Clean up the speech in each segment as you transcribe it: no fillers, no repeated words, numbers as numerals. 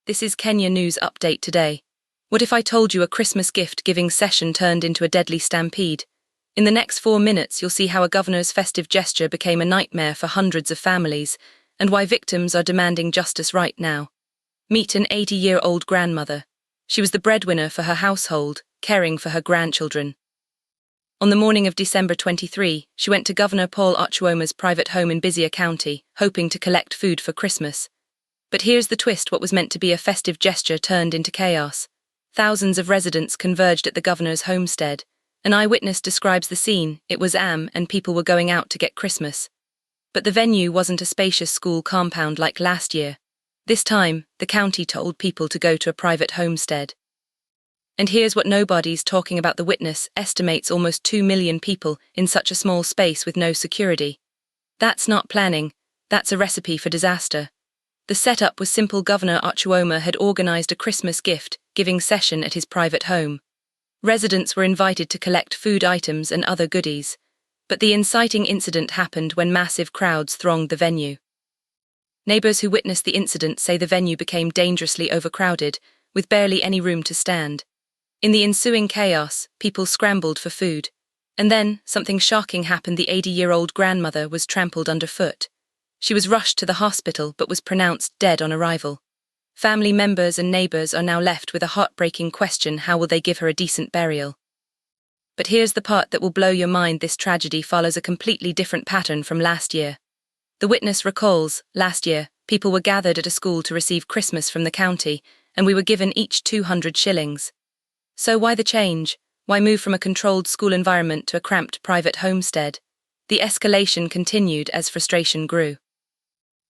This is Kenya News Update today. What if I told you a Christmas gift-giving session turned into a deadly stampede? In the next 4 minutes, you'll see how a governor's festive gesture became a nightmare for hundreds of families, and why victims are demanding justice right now. Meet an 80-year-old grandmother. She was the breadwinner for her household, caring for her grandchildren. On the morning of December 23, she went to Governor Paul Ochuoma's private home in Busia County, hoping to collect food for Christmas. But here's the twist: what was meant to be a festive gesture turned into chaos. Thousands of residents converged at the governor's homestead. An eyewitness describes the scene. It was and people were going out to get Christmas. But the venue wasn't a spacious school compound like last year. This time, the county told people to go to a private homestead. And here's what nobody's talking about: the witness estimates almost 2 million people in such a small space with no security. That's not planning, that's a recipe for disaster. The setup was simple. Governor Ochuoma had organized a Christmas gift-giving session at his private home. Residents were invited to collect food items and other goodies. But the inciting incident happened when massive crowds thronged the venue. Neighbors who witnessed the incident say the venue became dangerously overcrowded, with barely any room to stand. In the ensuing chaos, people scrambled for food. And then, something shocking happened. The 80-year-old grandmother was trampled underfoot. She was rushed to the hospital but was pronounced dead on arrival. Family members and neighbors are now left with a heartbreaking question: how will they give her a decent burial? But here's the part that will blow your mind: this tragedy follows a completely different pattern from last year. The witness recalls, last year, people were gathered at a school to receive Christmas from the county, and we were given each 200 shillings. So why the change? Why move from a controlled school environment to a cramped private homestead? The escalation continued as frustration grew.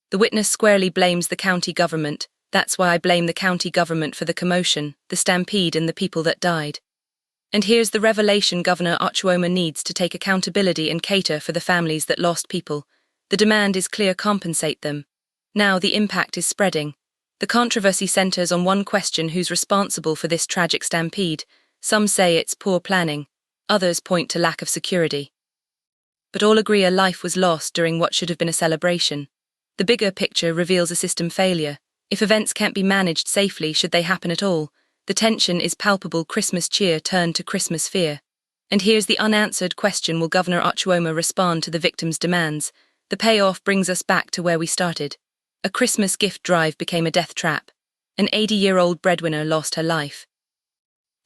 The witness squarely blames the county government. That's why I blame the county government for the commotion, the stampede, and the people that died. And here's the revelation: Governor Ochuoma needs to take accountability and cater for the families that lost people. The demand is clear: compensate them. Now the impact is spreading. The controversy centers on one question: who's responsible for this tragic stampede? Some say it's poor planning. Others point to lack of security. But all agree a life was lost during what should have been a celebration. The bigger picture reveals a system failure. If events can't be managed safely, should they happen at all? The tension is palpable. Christmas cheer turned to Christmas fear. And here's the unanswered question: will Governor Ochuoma respond to the victims' demands? The payoff brings us back to where we started. A Christmas gift drive became a death trap. An 80-year-old breadwinner lost her life.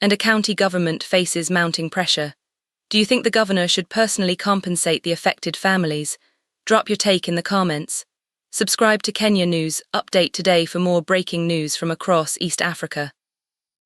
And a county government faces mounting pressure. Do you think the governor should personally compensate the affected families? Drop your take in the comments. Subscribe to Kenya News Update today for more breaking news from across East Africa.